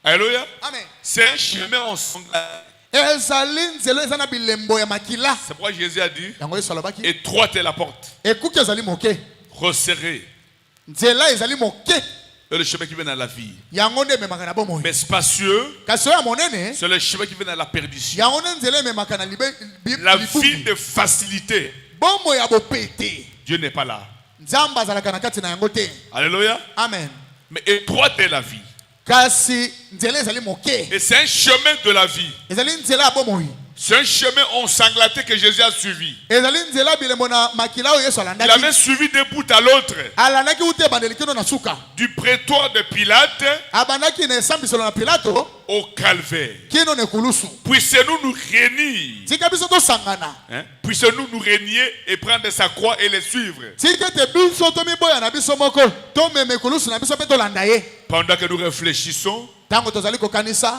Alléluia. Amen. C'est un chemin ensanglanté. C'est pourquoi Jésus a dit, étroite est la porte, resserrée est le chemin qui mène à la vie. Mais spacieux, c'est le chemin qui mène à la perdition. La vie de facilité, Dieu n'est pas là. Alléluia. Amen. Mais étroite est la vie. Et c'est un chemin de la vie. C'est un chemin ensanglanté que Jésus a suivi. Il avait suivi d'un bout à l'autre. Du prétoire de Pilate au calvaire. Puissez-nous nous réunir. Hein? Puissez-nous nous régner et prendre sa croix et les suivre. Pendant que nous réfléchissons,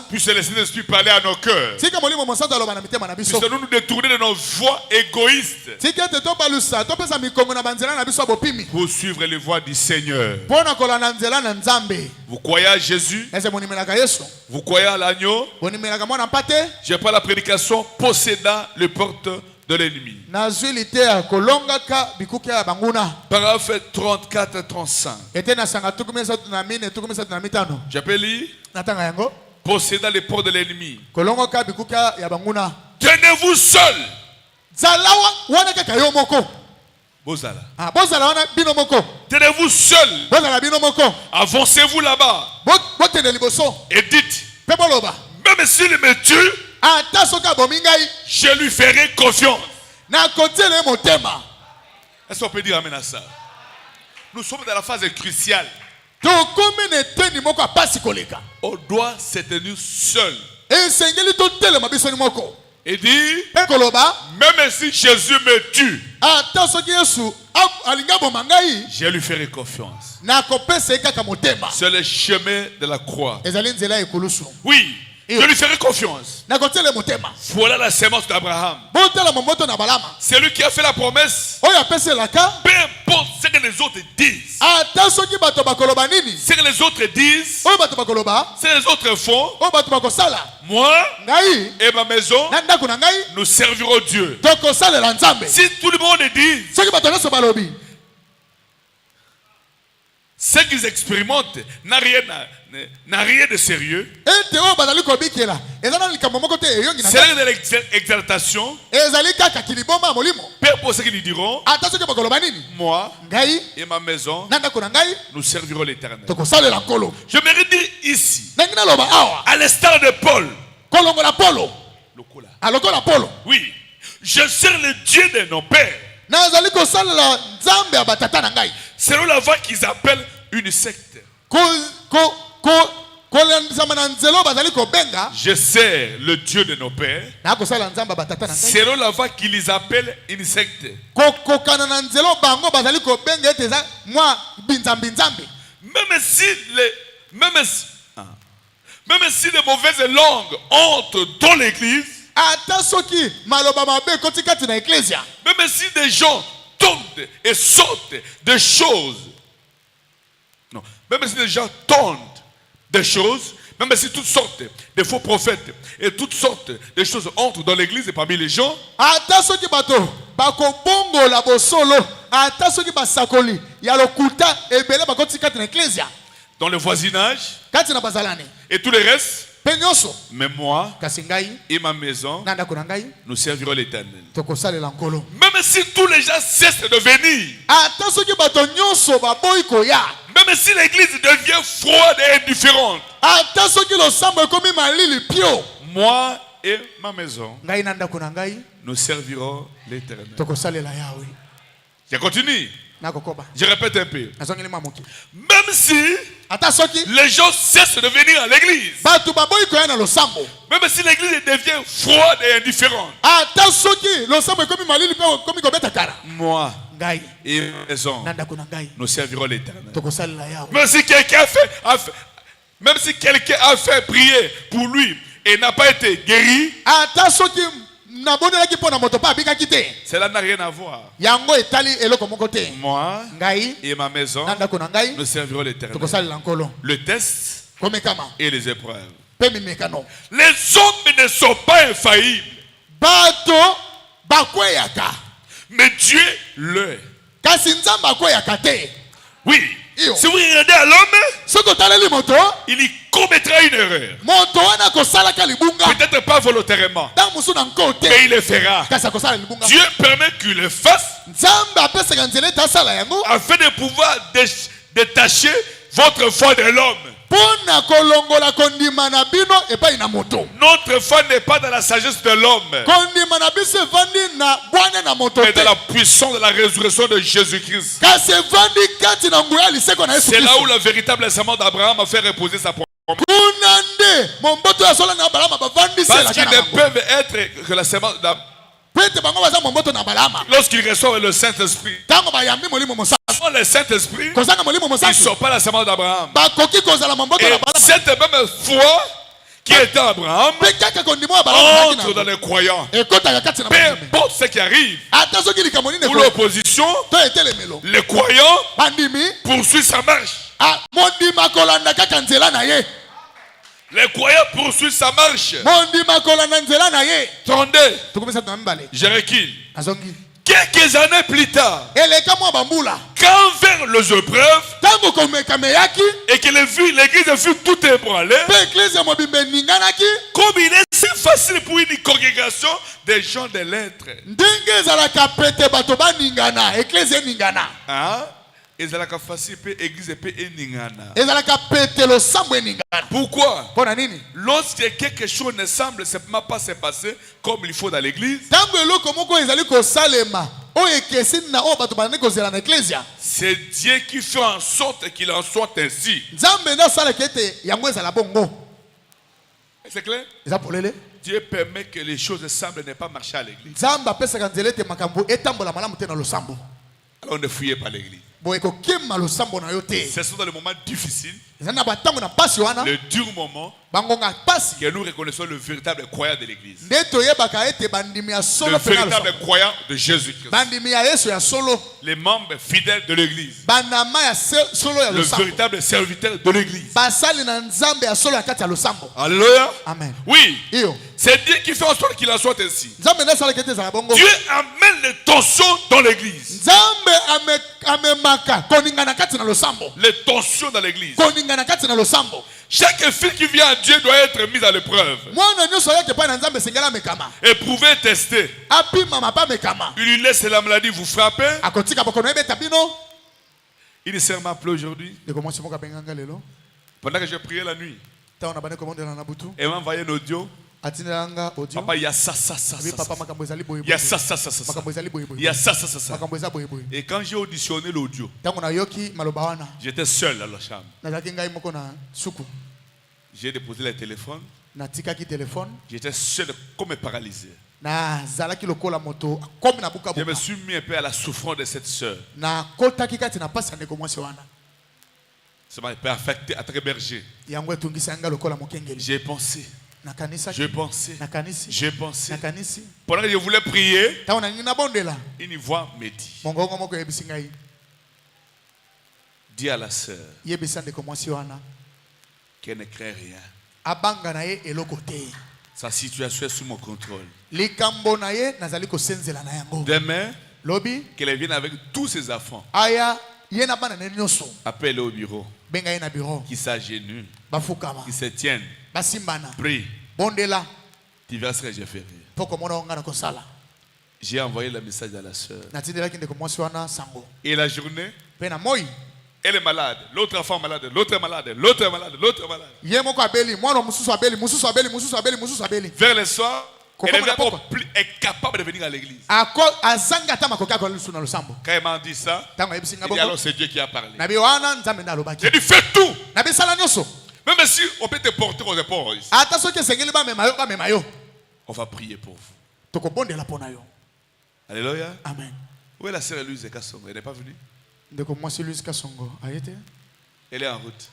puisse le Saint-Esprit parler à nos cœurs. Puisse-nous nous détourner de nos voies égoïstes pour suivre les voies du Seigneur. Vous croyez à Jésus? Vous croyez à l'agneau? J'ai pas la prédication possédant les portes de l'ennemi. Paragraphe 34-35. J'appelle lire. Possédant les portes de l'ennemi. Tenez-vous seul. Tenez-vous seul. Avancez-vous là-bas. Et dites, même s'il me tue, je lui ferai confiance. Est-ce qu'on peut dire amen à ça? Nous sommes dans la phase cruciale. On doit se tenir seul. Et dire, même si Jésus me tue, je lui ferai confiance. C'est le chemin de la croix. Oui. Je lui ferai confiance. Voilà la sémence d'Abraham. C'est lui qui a fait la promesse. Peu importe ce que les autres disent. Ce que les autres disent. Ce que les autres font. Moi et ma maison, nous servirons Dieu. Si tout le monde dit ce qu'ils expérimentent n'a rien de sérieux. C'est de l'exaltation. Peu importe ce qu'ils diront, moi et ma maison, nous servirons l'Éternel. Je mérite dire ici, à l'instar de Paul, oui, je sers le Dieu de nos pères. Selon la voie qu'ils appellent une secte. Je sers le Dieu de nos pères. Selon la voie qu'ils appellent une secte. Même si les mauvaises langues entrent dans l'église. Même si des gens tombent et sautent des choses. Non. Même si des gens tombent des choses. Même si toutes sortes de faux prophètes et toutes sortes de choses entrent dans l'église et parmi les gens. Dans le voisinage. Et tout le reste. Mais moi et ma maison, nous servirons l'Éternel. Même si tous les gens cessent de venir, même si l'église devient froide et indifférente, moi et ma maison, nous servirons l'Éternel. Je continue. Je répète un peu. Même si les gens cessent de venir à l'église, même si l'église devient froide et indifférente, moi et ma maison, nous servirons l'Éternel. Même si quelqu'un a fait prier pour lui et n'a pas été guéri, cela n'a rien à voir. Moi et ma maison, nous servirons l'Éternel. Le test, et les épreuves. Les hommes ne sont pas infaillibles. Mais Dieu l'est. Oui. Si vous regardez à l'homme, il y commettra une erreur. Peut-être pas volontairement, mais il le fera. Dieu permet qu'il le fasse afin de pouvoir détacher votre foi de l'homme. Notre foi n'est pas dans la sagesse de l'homme, mais dans la puissance de la résurrection de Jésus-Christ. C'est là où le véritable serment d'Abraham a fait reposer sa promesse. Parce qu'ils ne peuvent être que la serment d'Abraham lorsqu'ils reçoivent le Saint-Esprit. Sans le Saint-Esprit, ils ne sont pas la semence d'Abraham. Et cette même foi qui est en Abraham entre dans les croyants. Peu importe ce qui arrive, pour l'opposition, les croyants poursuivent sa marche. Les croyants poursuivent sa marche. Attendez, je recule. Quelques années plus tard, quand vers les épreuves et que l'église fut tout ébranlée, comme il est si facile pour une congrégation des gens de lettres, pourquoi? Lorsque quelque chose ne semble simplement pas se passer comme il faut dans l'église, c'est Dieu qui fait en sorte qu'il en soit ainsi. C'est clair? Dieu permet que les choses semblent ne pas marcher à l'église. Alors ne fuyez pas l'église. Ce sont dans les moments difficiles, le dur moment, que nous reconnaissons le véritable croyant de l'église. Le véritable croyant de Jésus-Christ. Les membres fidèles de l'église. Le véritable serviteur de l'église. Alléluia. Amen. Oui. C'est Dieu qui fait en sorte qu'il en soit ainsi. Dieu amène les tensions dans l'église. Les tensions dans l'église. Chaque fils qui vient à Dieu doit être mis à l'épreuve. Éprouvé, testé. Il lui laisse la maladie vous frapper. Il est seulement appelé aujourd'hui. Pendant que j'ai prié la nuit, et m'a envoyé un audio. Papa, il y a ça. Il y a ça. Il y a ça. Et quand j'ai auditionné l'audio, j'étais seul à la chambre. J'ai déposé le téléphone. J'étais seul comme paralysé. Je me suis mis un peu à la souffrance de cette soeur. Ça m'a affecté à très berger. J'ai pensé. Pendant que je voulais prier, une voix me dit, dis à la sœur qu'elle ne craint rien. Sa situation est sous mon contrôle. Demain, qu'elle vienne avec tous ses enfants. Appelle au bureau. Qui s'agenouille. Qui se tiennent. Prie. Tu verras ce que j'ai fait. J'ai envoyé le message à la soeur. Et la journée, elle est malade. L'autre enfant malade. L'autre est malade. L'autre est malade. L'autre est malade. Vers le soir, elle est capable de venir à l'église. Quand elle m'a dit ça, elle dit alors c'est Dieu qui a parlé. J'ai dit fais tout. Même si on peut te porter aux épaules, on va prier pour vous. Alléluia. Amen. Où est la sœur Louise Kassongo? Elle n'est pas venue? Elle est en route.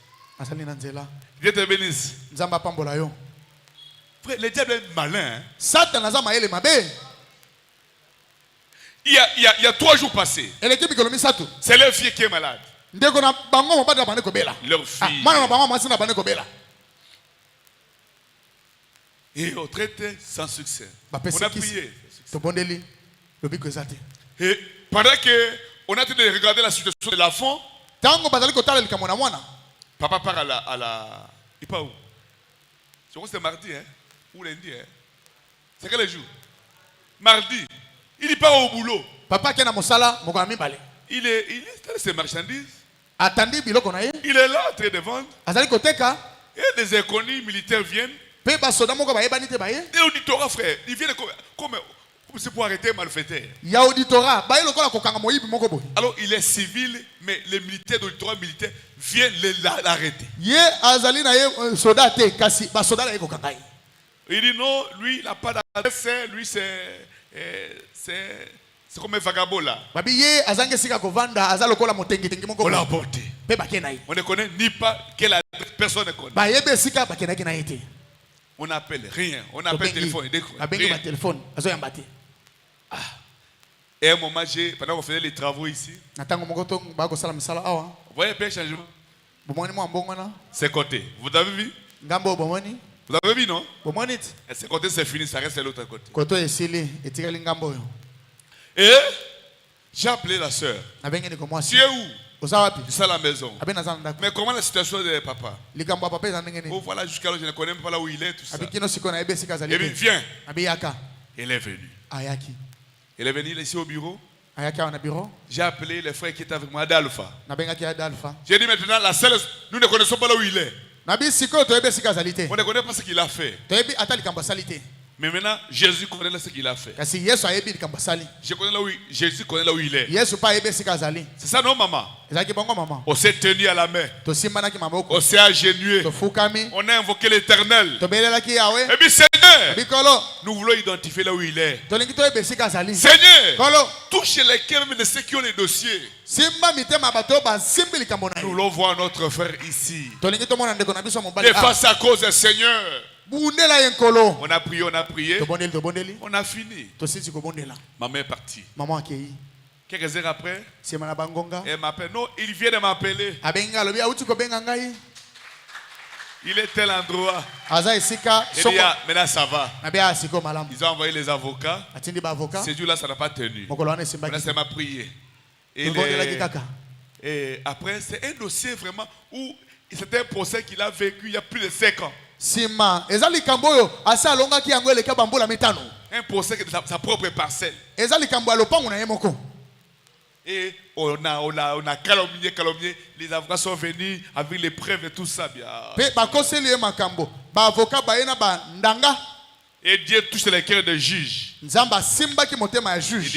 Dieu te bénisse. Frère, le diable est malin. Il y a 3 jours passés, c'est leur fille qui est malade. Leur fille. Et on traité sans succès. On a prié. Et pendant que on a tenté de regarder la situation de l'enfant, papa part à la... Il part où? Je crois que c'est mardi, hein? Ou lundi, hein? C'est quel jour? Mardi. Il part au boulot. Papa qui est dans mon sala, il est ses marchandises. Il est là en train de vendre. Et des inconnus militaires viennent. Et auditorat, frère, ils viennent comme c'est pour arrêter un malfaiteur. Alors il est civil, mais les militaires d'auditorat militaire viennent l'arrêter. Il dit non, lui il n'a pas d'adresse, lui c'est comme un vagabond là. On l'a apporté. On ne connaît ni pas quelle adresse, personne ne connaît. On n'appelle rien. On appelle téléphone. Et à un moment, pendant qu'on faisait les travaux ici, vous voyez un changement. C'est côté. Vous avez vu? Vous avez vu, non? C'est côté, c'est fini, ça reste de l'autre côté. Et j'ai appelé la soeur. Tu es où? C'est à la maison. Mais comment la situation de papa? Oh, voilà, jusqu'à là, je ne connais même pas là où il est, tout ça. Et bien, viens. Il est venu. Il est venu ici au bureau. J'ai appelé les frères qui étaient avec moi, Adalpha. J'ai dit maintenant, la seule, nous ne connaissons pas là où il est. On ne connaît pas ce qu'il a fait. Mais maintenant, Jésus connaît ce qu'il a fait. Jésus connaît là où il est. C'est ça, non, maman? On s'est tenu à la main. On s'est agenouillé. On a invoqué l'Éternel. Et puis, Seigneur, nous voulons identifier là où il est. Seigneur, touche les cœurs de ceux qui ont les dossiers. Nous voulons voir notre frère ici. Et face à cause du Seigneur. On a prié, on a fini. Maman est partie. Quelques heures après, elle m'appelle. Non, il vient de m'appeler. Il est tel endroit. Il dit, maintenant ça va. Ils ont envoyé les avocats. Ce jour-là, ça n'a pas tenu. Maintenant, ça m'a prié. Et après, c'est un dossier vraiment où c'était un procès qu'il a vécu il y a plus de 5 ans. Un procès de sa propre parcelle. Et on a calomnié. Les avocats sont venus avec les preuves et tout ça. Et Dieu touche les cœurs des juges. Il dit,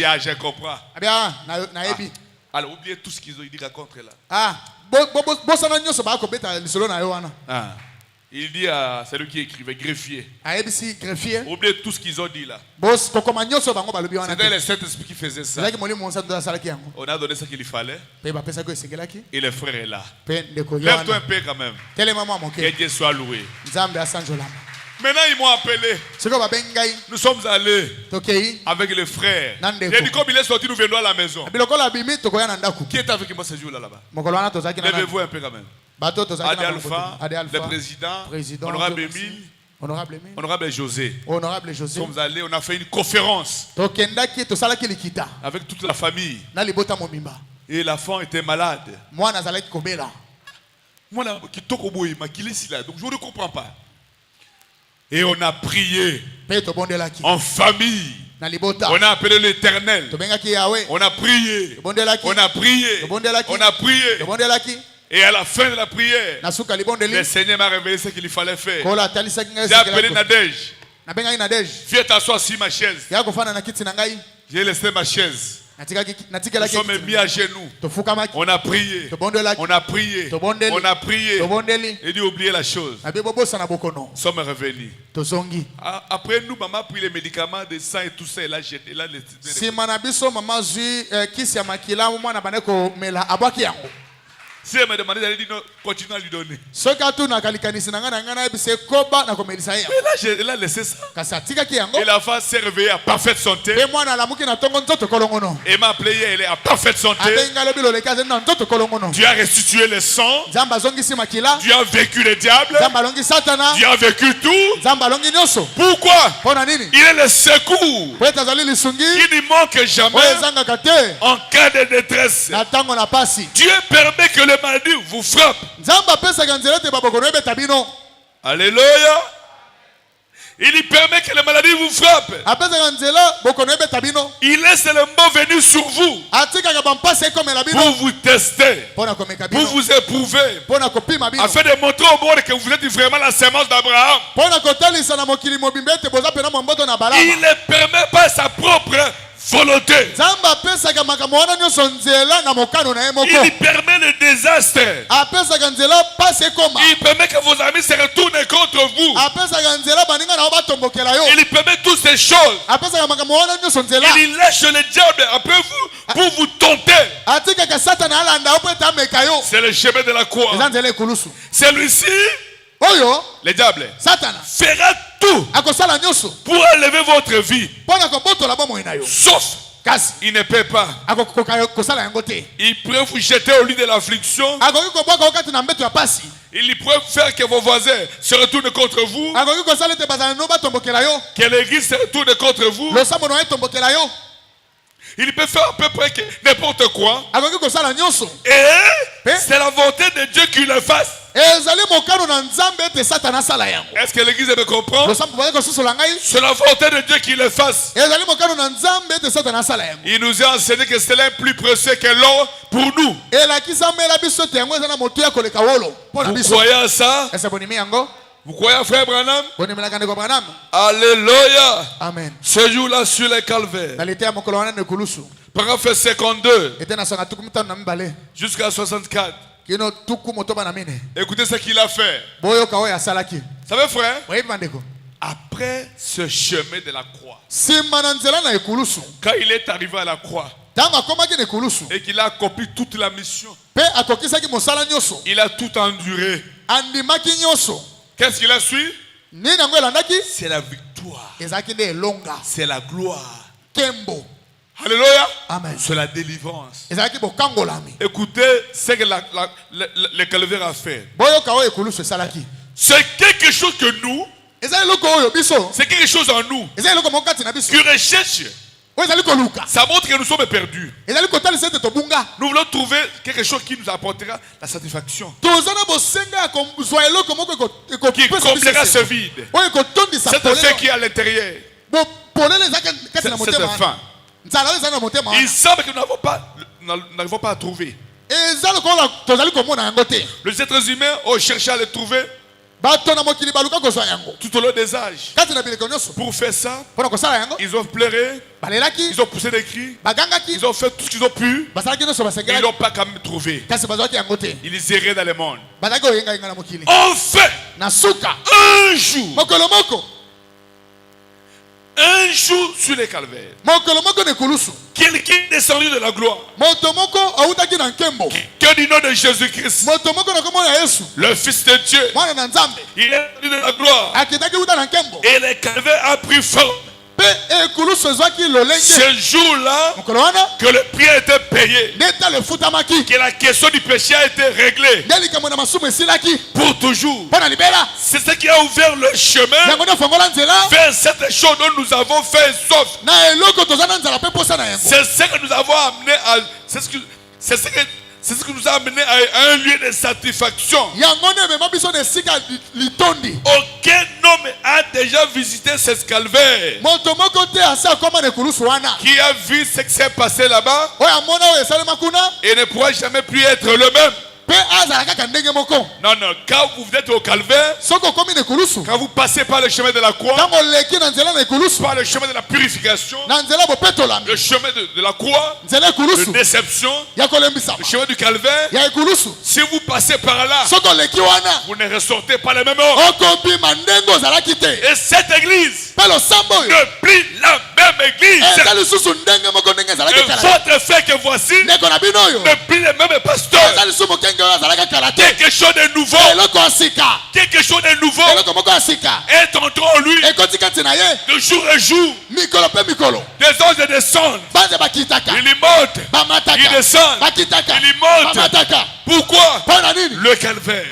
ah, je comprends. Alors, oubliez tout ce qu'ils ont dit contre là. Il dit à celui qui écrivait, greffier. Oubliez tout ce qu'ils ont dit là. C'était les sept esprits qui faisaient ça. On a donné ce qu'il fallait. Et le frère est là. Lève-toi un peu quand même. Que Dieu soit loué. Maintenant, ils m'ont appelé. Nous sommes allés avec le frère. J'ai dit, comme il est sorti, nous venons à la maison. Qui est avec moi ce jour-là là-bas? Levez-vous un peu quand même. Adalpha, le président, honorable Émile, honorable José. Nous sommes allés, on a fait une conférence avec toute la famille. Et l'enfant était malade. Donc je ne comprends pas. Et on a prié en famille. On a appelé l'Éternel. On a prié. On a prié. On a prié. Et à la fin de la prière, le Seigneur m'a révélé ce qu'il fallait faire. J'ai appelé Nadège. Viens t'asseoir sur ma chaise. J'ai laissé ma chaise. Nous sommes mis à genoux. On a prié. On a prié. On a prié. Et dit oubliez la chose. Nous sommes revenus. Après nous, maman a pris les médicaments de sang et tout ça. Et là, j'étais là. Si elle me demandait d'aller dire non, continue à lui donner. Mais là, elle a laissé ça. Et la femme s'est réveillée à parfaite santé. Et m'a appelé hier, elle est à parfaite santé. Tu as restitué le sang. Tu as vécu le diable. Tu as vécu tout. Pourquoi? Il est le secours. Il ne manque jamais en cas de détresse. Dieu permet que le maladie vous frappe. Alléluia. Il y permet que la maladie vous frappe. Il laisse le mot venir sur vous pour vous tester, pour vous éprouver, afin de montrer au monde que vous êtes vraiment la sémence d'Abraham. Il ne permet pas sa propre volonté. Il permet le désastre. Il permet que vos amis se retournent contre vous. Il permet toutes ces choses. Il lâche le diable après vous pour vous tenter. C'est le chemin de la croix. Celui-ci, le diable, fera tout pour enlever votre vie. Sauf il ne peut pas. Il pourrait vous jeter au lit de l'affliction. Il pourrait faire que vos voisins se retournent contre vous. Que l'église se retourne contre vous. Il peut faire à peu près n'importe quoi. Et c'est la volonté de Dieu qu'il le fasse. Est-ce que l'église me comprend? C'est la volonté de Dieu qu'il le fasse. Il nous a enseigné que c'est l'un plus précieux que l'or pour nous. Vous croyez à ça? Vous croyez à frère Branham? Alléluia. Amen. Ce jour-là sur les calvaires. Paragraphe 52 jusqu'à 64. Écoutez ce qu'il a fait. Vous savez frère? Après ce chemin de la croix, quand il est arrivé à la croix et qu'il a accompli toute la mission, il a tout enduré. Qu'est-ce qu'il a su? C'est la victoire. C'est la gloire. Alléluia. Amen. C'est la délivrance. Écoutez ce que le calvaire a fait. C'est quelque chose que nous, c'est quelque chose en nous qui recherche. Ça montre que nous sommes perdus. Nous voulons trouver quelque chose qui nous apportera la satisfaction, qui comblera ce vide, cette faim qui est à l'intérieur, cette faim. Il semble que nous n'arrivons pas à trouver. Les êtres humains ont cherché à le trouver tout au long des âges. Pour faire ça, ils ont pleuré, ils ont poussé des cris, ils ont fait tout ce qu'ils ont pu, mais ils n'ont pas quand même trouvé. Ils erraient dans le monde. Enfin, un jour sur les calvaires, quelqu'un est descendu de la gloire, que du nom de Jésus-Christ, le Fils de Dieu. Il est descendu de la gloire et le calvaire a pris forme. Ce jour-là, que le prix a été payé, que la question du péché a été réglée pour toujours. C'est ce qui a ouvert le chemin vers cette chose dont nous avons fait sauf. C'est ce que nous avons amené à... C'est ce que nous a amené à un lieu de satisfaction. Aucun homme a déjà visité ce calvaire, qui a vu ce qui s'est passé là-bas et ne pourra jamais plus être le même. Non, non, quand vous êtes au calvaire, quand vous passez par le chemin de la croix, par le chemin de la purification, le chemin de la croix, de déception, le chemin du calvaire, si vous passez par là, vous ne ressortez pas le même homme. Et cette église ne plus la même église. Et votre fait que voici ne plus les mêmes pasteurs. Quelque chose de nouveau. Quelque chose de nouveau est entré en lui de jour en jour. Des anges descendent. Il y monte. Il descend. Il y monte. Pourquoi? Le calvaire.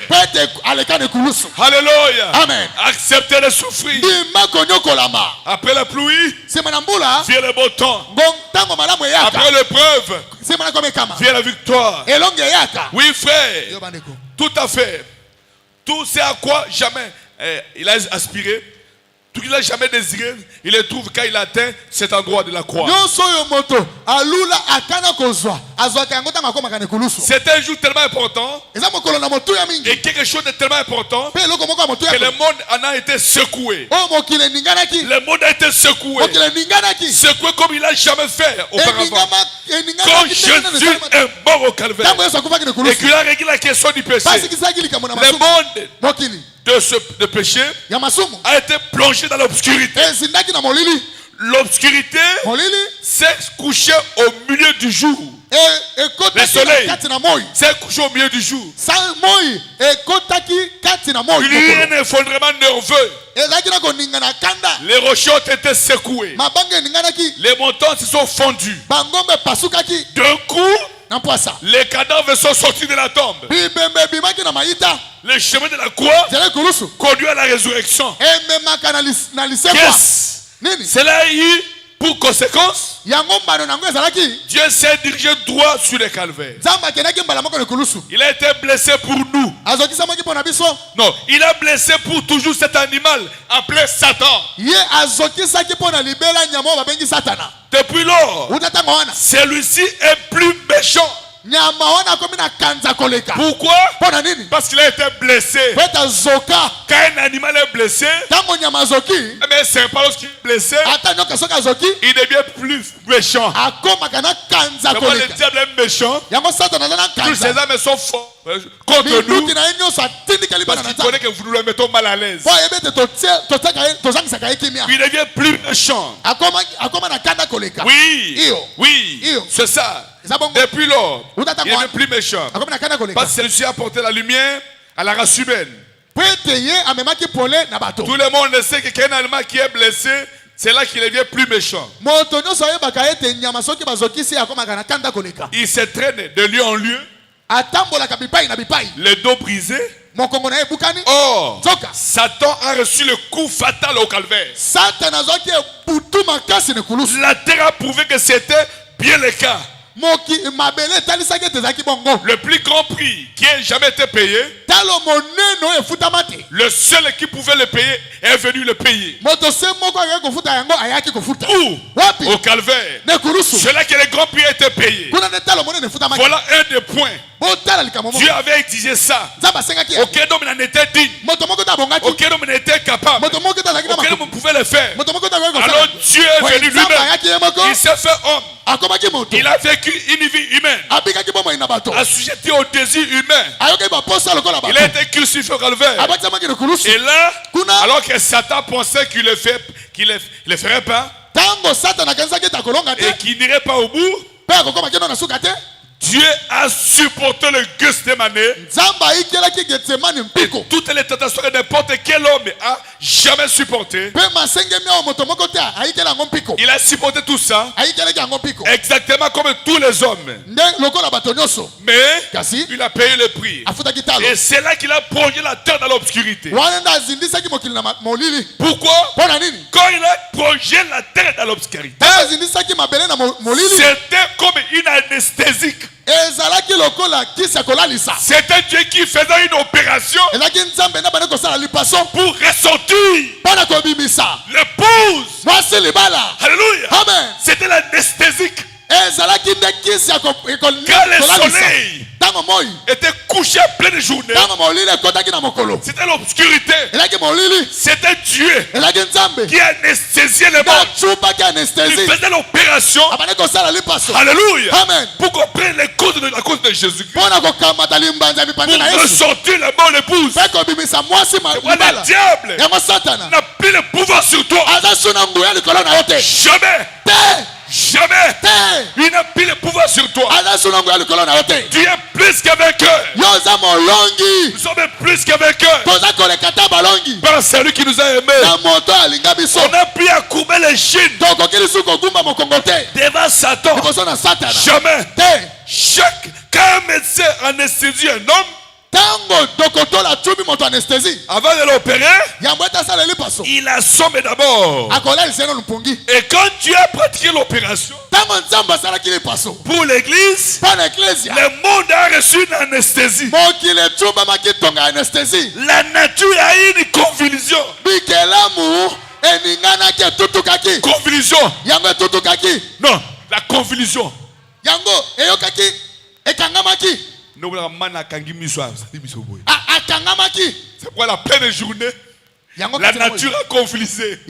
Alléluia. Amen. Acceptez de souffrir. Après la pluie, vient le beau temps. Après l'épreuve, vient la victoire. Oui, frère. Tout à fait. Tout ce à quoi jamais il a aspiré, tout qu'il n'a jamais désiré, il le trouve quand il atteint cet endroit de la croix. C'est un jour tellement important et quelque chose de tellement important que le monde en a été secoué. Le monde a été secoué. Secoué comme il n'a jamais fait auparavant. Quand Jésus est mort au calvaire et qu'il a réglé la question du péché, le monde de péché a été plongé dans l'obscurité. L'obscurité s'est couchée au milieu du jour. Le soleil s'est couché au milieu du jour. Il y a eu un effondrement nerveux. Les rochers ont été secoués. Les montagnes se sont fondues. D'un coup, les cadavres sont sortis de la tombe. Le chemin de la croix conduit à la résurrection. Cela a eu pour conséquence, Dieu s'est dirigé droit sur le calvaire. Il a été blessé pour nous. Non, il a blessé pour toujours cet animal appelé Satan. Depuis lors, celui-ci est plus méchant. Pourquoi? Parce qu'il a été blessé. Quand un animal est blessé, mais c'est pas lorsqu'il est blessé, il devient plus méchant. Comment le diable est méchant? Tous ces âmes sont forts contre nous parce qu'il connaît que nous le mettons mal à l'aise. Il devient plus méchant. Oui, c'est ça. Depuis lors, il devient plus méchant. Parce que celui-ci a apporté la lumière à la race humaine. Tout le monde sait que qu'un animal qui est blessé, c'est là qu'il devient plus méchant. Il se traîne de lieu en lieu. Le dos brisé. Or, Satan a reçu le coup fatal au calvaire. La terre a prouvé que c'était bien le cas. Le plus grand prix qui ait jamais été payé, le seul qui pouvait le payer est venu le payer. Où? Au calvaire. C'est là que le grand prix a été payé. Voilà un des points. Dieu avait exigé ça. Aucun homme n'en était digne. Aucun homme n'était capable. Aucun homme pouvait le faire. Alors Dieu est venu lui-même. Il s'est fait homme. Il a vécu une vie humaine, assujetti au désir humain. Il a été crucifié au calvaire. Et là, alors que Satan pensait qu'il le ferait pas et qu'il n'irait pas au bout, Dieu a supporté le Gethsémane et toutes les tentations que n'importe quel homme a jamais supporté. Il a supporté tout ça exactement comme tous les hommes. Mais il a payé le prix. Et c'est là qu'il a plongé la terre dans l'obscurité. Pourquoi? Quand il a plongé la terre dans l'obscurité, c'était comme une anesthésique. C'était Dieu qui faisait une opération pour ressortir l'épouse. Alléluia. C'était l'anesthésique. Quand le soleil était couché en pleine journée, c'était l'obscurité. C'était Dieu qui anesthésiait les morts. Il faisait l'opération. Alléluia. Amen. Pour qu'on prenne les causes de la cause de Jésus-Christ. Pour ressortir la bonne épouse. Le diable n'a plus le pouvoir sur toi. Jamais. Jamais. Il n'a plus le pouvoir sur toi. Tu es plus qu'un vainqueur. Nous sommes plus qu'un vainqueur. Par celui qui nous a aimés. On a pu accourber les chines devant Satan. Jamais. Quand un médecin anesthésie un homme, avant de l'opérer, il assomme d'abord. Et quand tu as pratiqué l'opération, pour l'église, le monde a reçu une anesthésie. La nature a eu une convulsion. Convulsion. Non, la convulsion. C'est pourquoi la pleine journée, la nature a convulsé.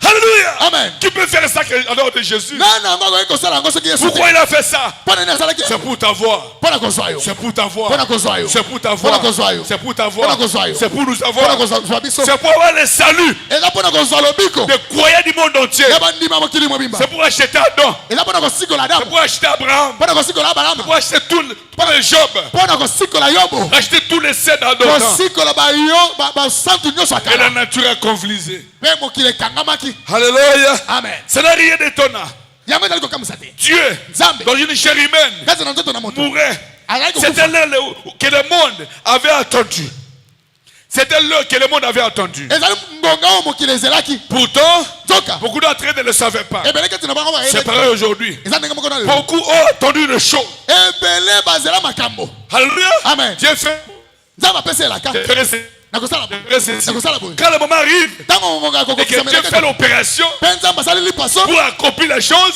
Alléluia. Amen. Qui peut faire ça en dehors de Jésus? Pourquoi il a fait ça? C'est pour t'avoir. C'est pour t'avoir. C'est pour t'avoir. C'est pour t'avoir. C'est pour nous avoir. C'est pour avoir le salut des croyants du monde entier. C'est pour acheter Adam. C'est pour acheter Abraham. C'est pour acheter tout le Job. Acheter tous les saints d'Adam. Et la nature a convulsé. Alléluia. Amen. Ça n'a rien d'étonnant. Dieu, dans une chair humaine, mourait. C'était l'heure que le monde avait attendu. C'était l'heure que le monde avait attendu. Pourtant, beaucoup d'entre eux ne le savaient pas. C'est pareil aujourd'hui. Beaucoup ont attendu une chose. Alléluia. Amen. Dieu fait. Quand le moment arrive et que Dieu fait l'opération pour accomplir la chose,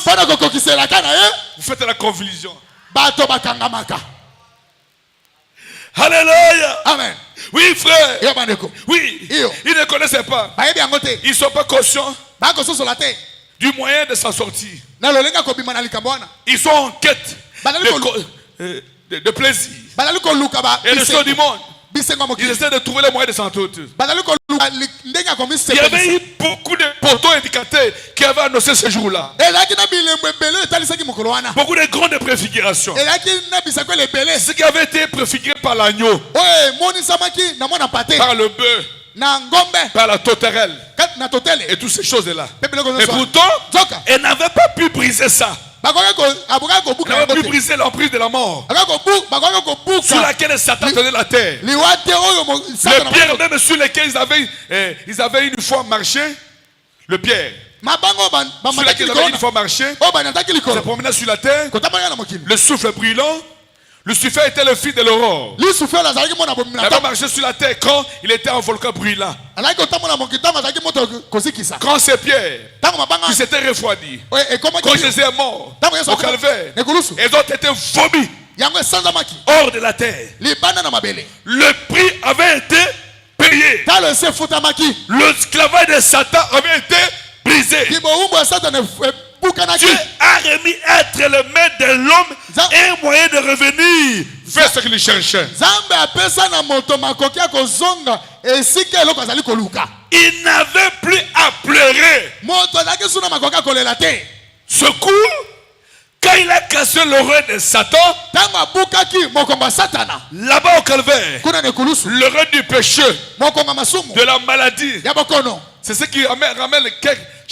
vous faites la convulsion. Alléluia. Amen. Oui, frère. Oui. Ils ne connaissaient pas. Ils ne sont pas conscients du moyen de s'en sortir. Ils sont en quête de plaisir et de choses du monde. Ils essaient de trouver les moyens de s'en sortir. Il y avait eu beaucoup de poteaux indicateurs qui avaient annoncé ce jour-là. Beaucoup de grandes préfigurations. Ce qui avait été préfiguré par l'agneau, par le bœuf, par la tourterelle et toutes ces choses-là. Et pourtant, elle n'avait pas pu briser ça. Elle n'avait pas pu briser l'emprise de la mort sur laquelle Satan tenait la terre. Les pierres même sur lesquelles ils avaient une fois marché. Le pierre sur laquelle ils avaient une fois marché, se promenait sur la terre. Le souffle brûlant. Lucifer était le fils de l'aurore. Il avait marché sur la terre quand il était en volcan brûlant. Quand ces pierres qui s'étaient refroidies, quand Jésus est mort au calvaire, elles ont été vomies hors de la terre. Le prix avait été payé. L'esclavage de Satan avait été brisé. Dieu a remis entre les mains de l'homme un moyen de revenir faire ce qu'il cherchait. Il n'avait plus à pleurer. Secours, quand il a cassé l'oreille de Satan, là-bas au calvaire, l'oreille du péché, de la maladie, c'est ce qui ramène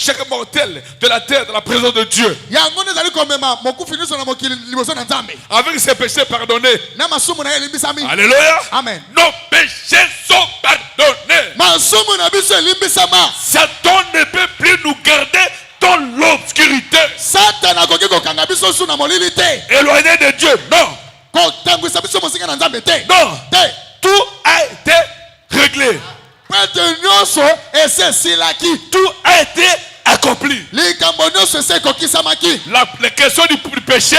chaque mortel de la terre dans la présence de Dieu. Avec ses péchés pardonnés. Alléluia. Amen. Nos péchés sont pardonnés. Satan ne peut plus nous garder dans l'obscurité. Éloigné de Dieu. Non. Non. Tout a été réglé. Tout a été accompli. La question du péché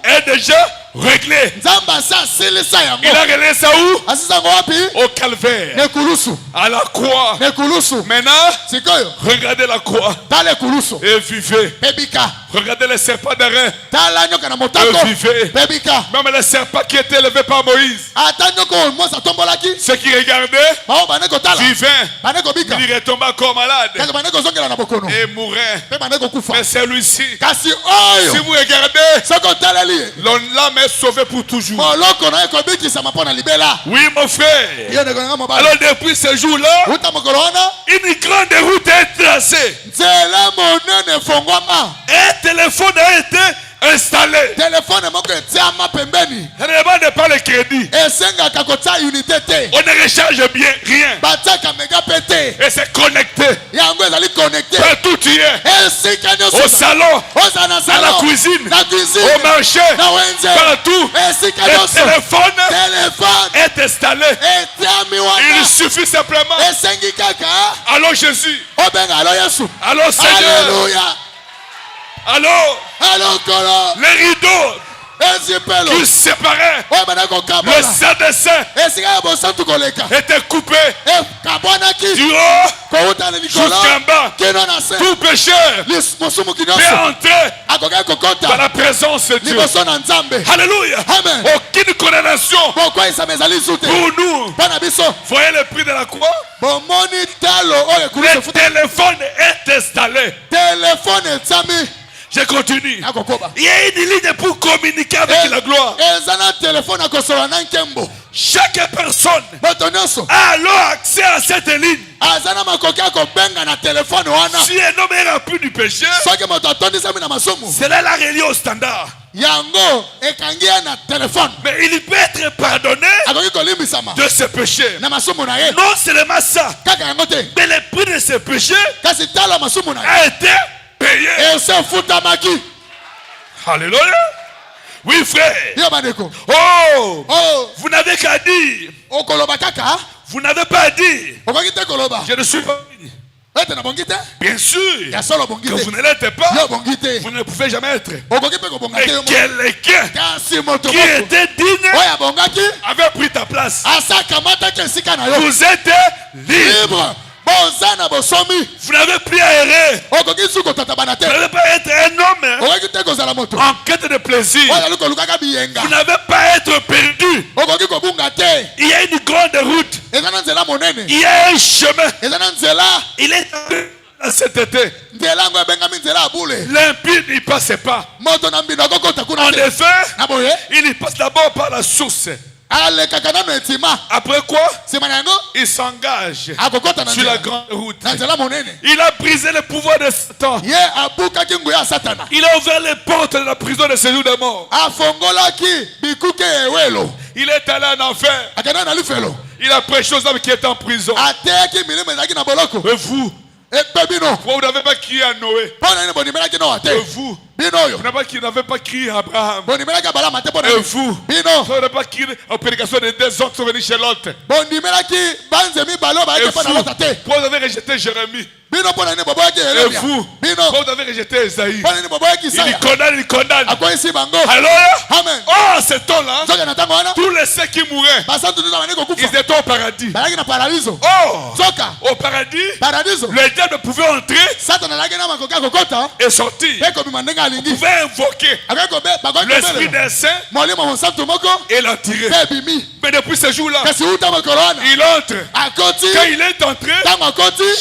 est déjà réglé. Il a réglé ça où? Au calvaire. À la croix. Maintenant, regardez la croix. Et vivez. Regardez les serpents d'airain. Et vivez. Même les serpents qui étaient élevés par Moïse. Ceux qui regardaient, vivaient. Il retomba encore malade. Et mourait. Mais celui-ci, si vous regardez, l'âme est sauvée pour toujours. Oui, mon frère. Alors depuis ce jour-là, une grande route est tracée. Un téléphone a été installé. On ne demande pas le crédit. On ne recharge bien rien. Et c'est connecté. Partout tu es. Au salon, à la cuisine, au marché, partout. Le téléphone est installé. Il suffit simplement. Allô Jésus. Allô Seigneur. Allô, les rideaux qui séparaient le Saint des Saints étaient coupés du haut jusqu'en bas. Tout pécheur peut entrer dans la présence de Dieu. Alléluia. Aucune condamnation pour nous. Voyez le prix de la croix. Le téléphone est installé. Je continue. Il y a une ligne pour communiquer avec la gloire. Chaque personne a alors accès à cette ligne. Si un homme est rempli du péché, c'est là la religion au standard. Mais il peut être pardonné de ses péchés. Non seulement ça, mais le prix de ses péchés a été payé. Alléluia. Oui, frère. Oh, vous n'avez qu'à dire. Vous n'avez pas à dire. Je ne suis pas. Bien sûr que vous ne l'êtes pas. Vous ne pouvez jamais être. Et quelqu'un qui était digne avait pris ta place. Vous êtes libre. Vous n'avez plus à errer. Vous n'avez pas à être un homme en quête de plaisir. Vous n'avez pas à être perdu. Il y a une grande route. Il y a un chemin. Il est cet été. L'impie n'y passe pas. En effet, il passe d'abord par la source. Après quoi, il s'engage sur la grande route. Il a brisé le pouvoir de Satan. Il a ouvert les portes de la prison de séjour de mort. Il est allé en enfer. Il a prêché aux hommes qui étaient en prison. Et vous, vous n'avez pas crié à Noé. Et vous, vous n'avez pas crié à Abraham. Et vous, vous n'avez pas crié aux prédications des deux hommes qui sont venus chez Lot. Et vous, vous avez rejeté Jérémie. Et vous, vous avez rejeté Esaïe. Il condamne. Alors, oh, ce temps-là, tous les ceux qui mouraient, ils étaient au paradis. Oh, au paradis, le diable pouvait entrer et sortir. Vous pouvez invoquer l'esprit des saints et l'attirer. Mais depuis ce jour-là, il entre. Quand il est entré,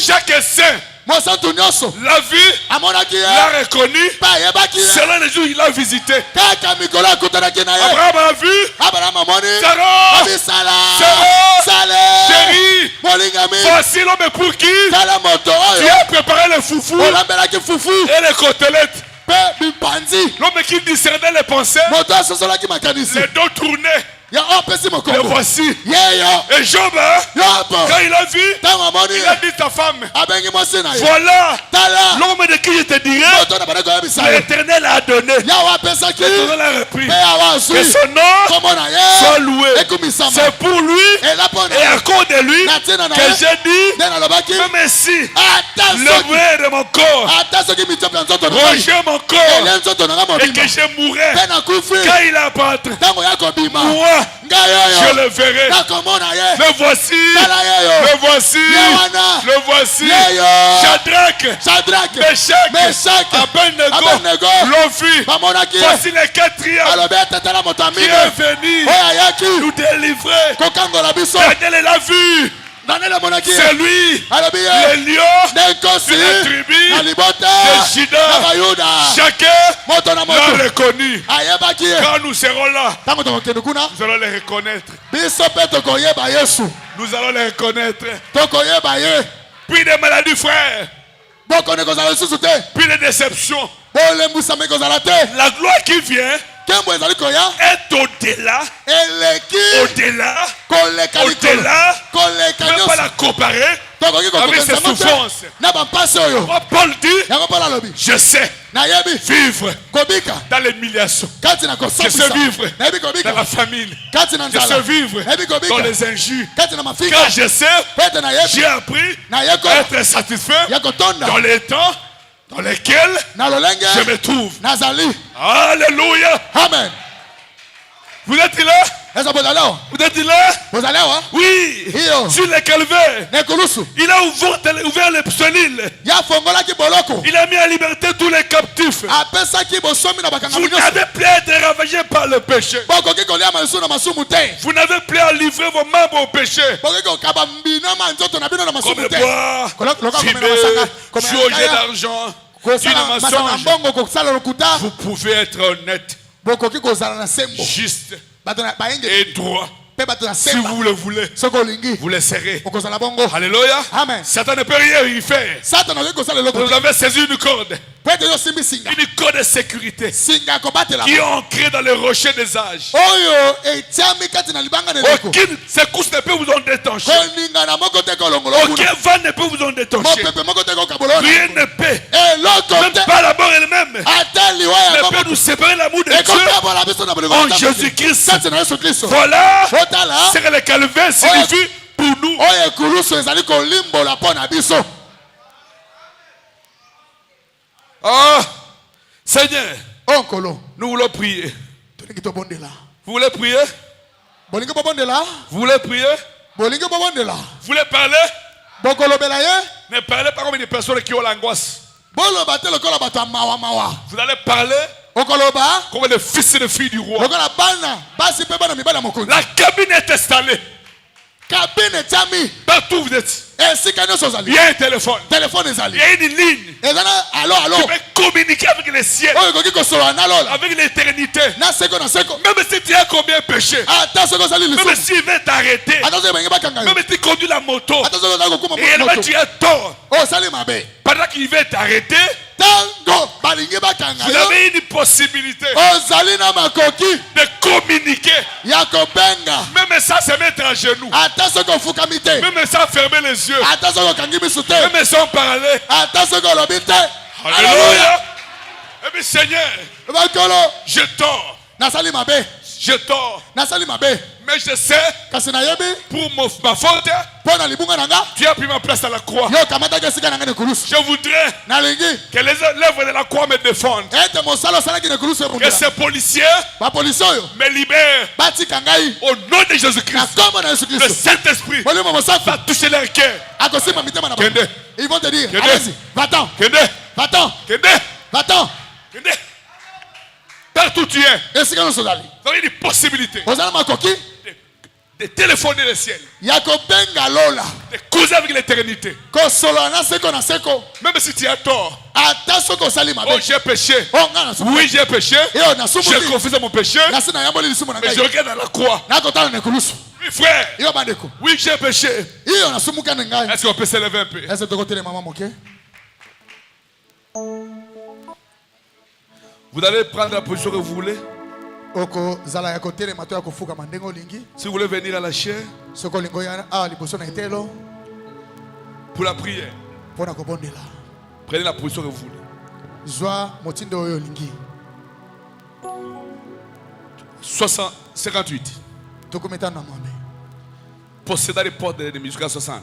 chaque saint l'a vu, l'a reconnu. Selon les jours, il l'a visité. Abraham a vu. Sarah, chérie, voici l'homme pour qui tu as préparé le foufou et les côtelettes. L'homme qui discernait les pensées, les dos tournés. Et voici. Et Job, quand il a vu, il a dit à ta femme, voilà l'homme de qui je te dirai, l'Éternel a donné. L'Éternel a repris. Que son nom soit loué. C'est pour lui et à cause de lui que j'ai dit, même si le vrai de mon corps rongeait mon corps et que je mourrais, quand il apparaîtra, moi, je le verrai. Le voici, le voici, le voici. Shadrach, Meshach, Abednego l'ont vu. Voici le quatrième qui est venu nous délivrer. Daniel l'a vu. C'est lui, le lion de la tribu de Juda. Chacun l'a reconnu. Quand nous serons là, nous allons les reconnaître. Nous allons les reconnaître. Puis des maladies, frère. Puis les déceptions. La gloire qui vient est au-delà. Au-delà. On ne peut pas la comparer avec ses souffrances. Paul dit, je sais vivre dans l'humiliation. Je sais vivre dans la famine. Je sais vivre dans les injures. Car je sais, j'ai appris à être satisfait dans les temps dans lesquels je me trouve. Alléluia. Amen. Vous êtes là? Vous êtes là? Oui. Sur les calvaires, il a ouvert les pseulines. Il a mis en liberté tous les captifs. Vous n'avez plus à être ravagé par le péché. Vous n'avez plus à livrer vos membres au péché. Comme boire, fumer, jouer d'argent, vous pouvez être honnête, juste et droit. Si vous le voulez, vous le serrez. Alléluia. Amen. Satan ne peut rien y faire. Vous avez saisi une corde. Une corde de sécurité qui est ancrée dans le rocher des âges. Aucune secousse ne peut vous en détacher. Aucun vent ne peut vous en détacher. Rien ne peut. Même pas la mort elle-même ne peut nous séparer l'amour de Dieu en Jésus-Christ. Voilà ce que le calvaire signifie pour nous. Oh, Seigneur, nous voulons prier. Vous voulez prier? Vous voulez prier? Vous voulez parler? Ne parlez pas comme une personne qui a l'angoisse. Vous allez parler comme le fils et le fille du roi. La cabine est installée. Partout vous êtes. Il y a un téléphone. Il y a une ligne. Tu peux communiquer avec le ciel, avec l'éternité. Même si tu as combien de péchés, même s'il veut t'arrêter, même si tu conduis la moto et elle va tu as tort, pendant qu'il veut t'arrêter, vous avez une possibilité de communiquer. Même ça, se mettre à genoux. Même ça, fermer les yeux. Même ça, parler. Alléluia. Et bien, Seigneur, je tords. Je tords. Mais je sais, pour ma faute, tu as pris ma place à la croix. Je voudrais que les œuvres de la croix me défendent. Que ces policiers me libèrent. Au nom de Jésus-Christ, le Saint-Esprit va toucher leur cœur. Ils vont te dire, allez-y, va-t'en. Va-t'en. Va-t'en. Partout tu es, vous avez une possibilité de téléphoner le ciel, de causer avec l'éternité. Même si tu as tort, oh j'ai péché, oui j'ai péché, j'ai confessé mon péché, mais je regarde à la croix. Oui frère, oui j'ai péché. Est-ce qu'on peut s'élever un peu? Vous allez prendre la position que vous voulez. Si vous voulez venir à la chair pour la prière, prenez la position que vous voulez. 58. possédant les portes de l'ennemi jusqu'à 60.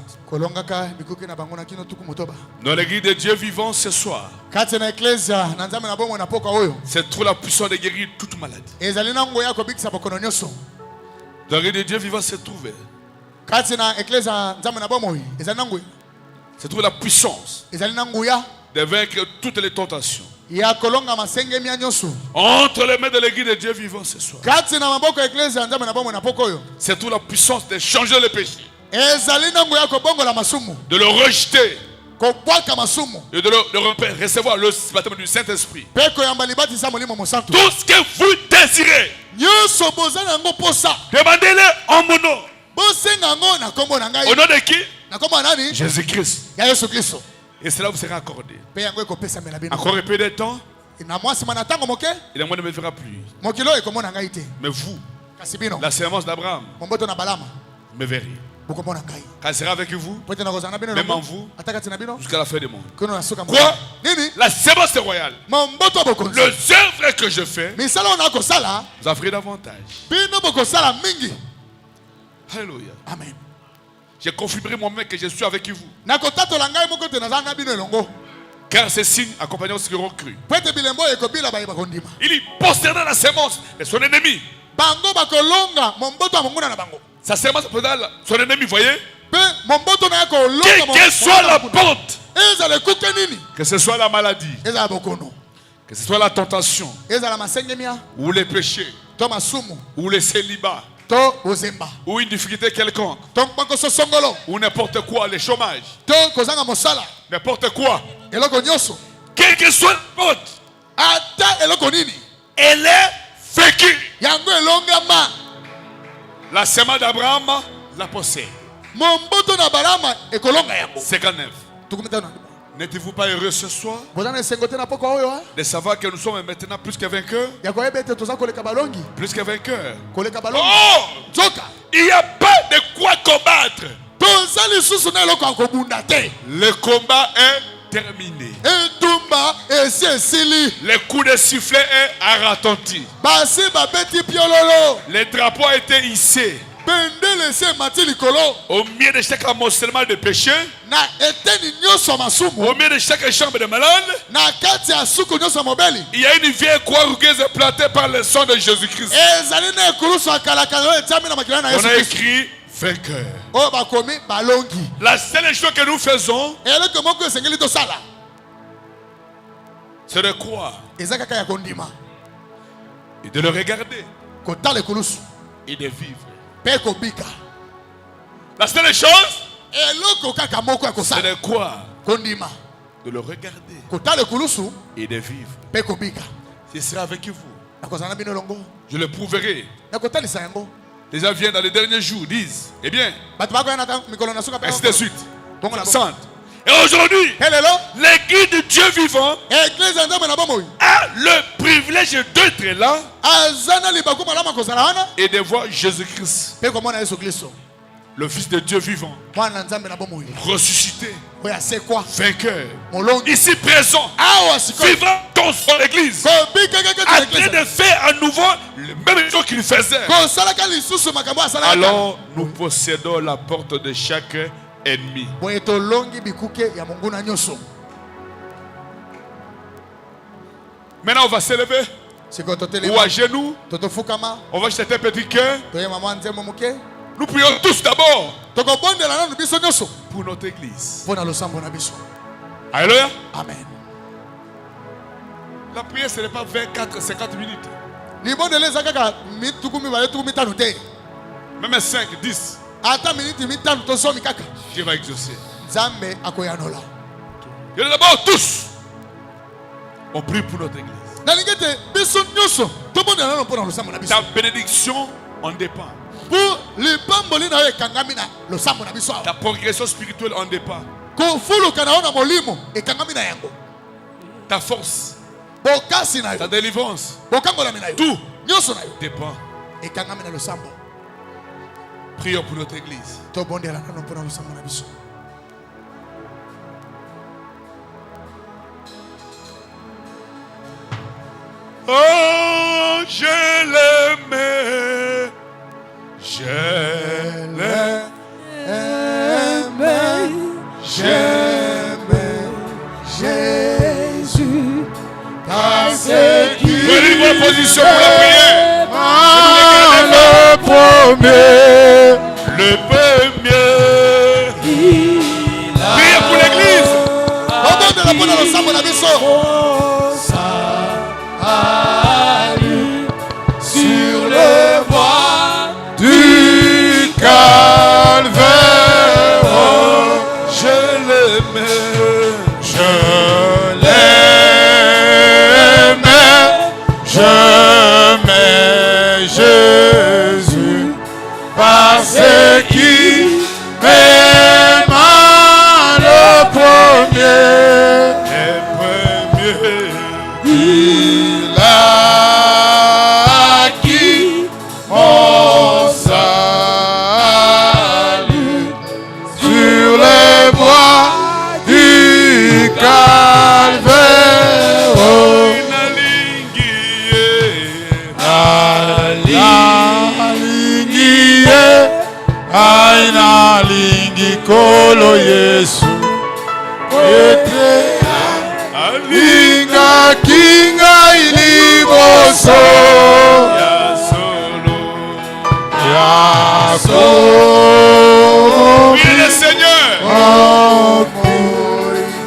Dans l'église de Dieu vivant ce soir, c'est trop la puissance de guérir toute maladie. Dans l'église de Dieu vivant se trouve. C'est trop la puissance de vaincre toutes les tentations. Entre les mains de l'église de Dieu vivant ce soir, c'est toute la puissance de changer le péché, de le rejeter et de le recevoir le baptême du Saint-Esprit. Tout ce que vous désirez, demandez-le en mon nom. Au nom de qui? Jésus-Christ. Et cela vous sera accordé. Encore un peu de temps, et moi ne me verra plus. Mais vous, la sémence d'Abraham, me verrez. Quand il sera avec vous, même en vous, jusqu'à la fin du monde. Quoi? La sémence royale. Les œuvres que je fais, vous offrez davantage. Alléluia. Amen. J'ai confirmé moi-même que je suis avec vous. Car ces signes accompagnant ceux qui auront cru. Il dit possédant la sémence de son ennemi. Sa sémence possédant son ennemi, voyez. Quelle que soit la porte, que ce soit la maladie, que ce soit la tentation, ou les péchés, ou les célibats, ou une difficulté quelconque, ou n'importe quoi, le chômage, n'importe quoi, quelle que soit la porte, elle est vécue. La sémence d'Abraham la possède. 59. N'êtes-vous pas heureux ce soir de savoir que nous sommes maintenant plus que vainqueurs? Plus que vainqueurs. Oh! Il n'y a pas de quoi combattre. Le combat est terminé. Le coup de sifflet est retenti. Le drapeau a été hissé. Au milieu de chaque amoncellement de péché, au milieu de chaque chambre de malade, il y a une vieille croix rugueuse plantée par le sang de Jésus-Christ. On a écrit vainqueur. La seule chose que nous faisons, c'est de croire et de le regarder et de vivre. La seule chose, c'est de croire, de le regarder et de vivre. Ce sera avec vous. Je le prouverai. Les gens viennent dans les derniers jours, disent, eh bien, ainsi de suite. Et aujourd'hui, l'église de Dieu vivant a le privilège d'être là et de voir Jésus-Christ, le Fils de Dieu vivant, ressuscité, vainqueur, ici présent, vivant dans son église, en train de faire à nouveau le même chose qu'il faisait. Alors nous possédons la porte de chaque ennemi. Maintenant on va s'élever ou à genoux. On va jeter un petit cœur. Nous prions tous d'abord pour notre église. Alléluia. Amen. La prière ce n'est pas 24-50 minutes. Même 5, 10. Dieu va exaucer. Et d'abord tous, on prie pour notre église. Ta bénédiction en dépend. Ta progression spirituelle en dépend. Ta force, ta délivrance, tout dépend. Prions pour notre église. Oh, je l'aimais, je l'aimais. la position pour la prière. Le premier. Le premier. Priez pour l'église. Sur le bois du calvaire. Je l'aimais. Je l'aimais. J'aimais Jésus parce qu'il m'aima le premier. Il a acquis mon salut sur les bois du calvaire. Aina lingi kolo Yesu ete linga kinga iliboso ya solo. Oui, le Seigneur.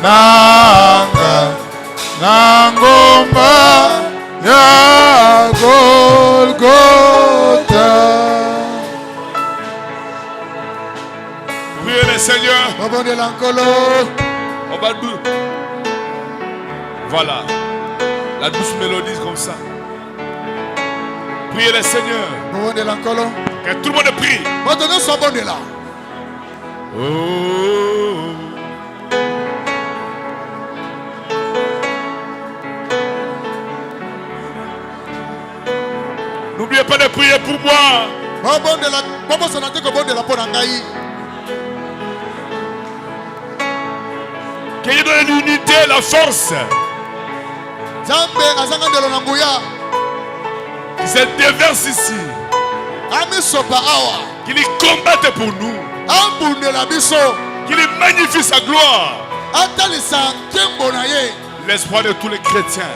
Nanga nangomba ya Golgotha. Priez le Seigneur. Voilà. La douce mélodie comme ça. Priez le Seigneur. Que tout le monde prie. Oh. N'oubliez pas de prier pour moi. Qu'il y ait de l'unité, la force. Qu'il se déverse ici. Qu'il y combatte pour nous. Qu'il y magnifie sa gloire. L'espoir de tous les chrétiens.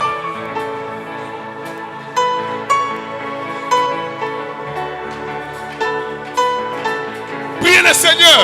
Priez le Seigneur.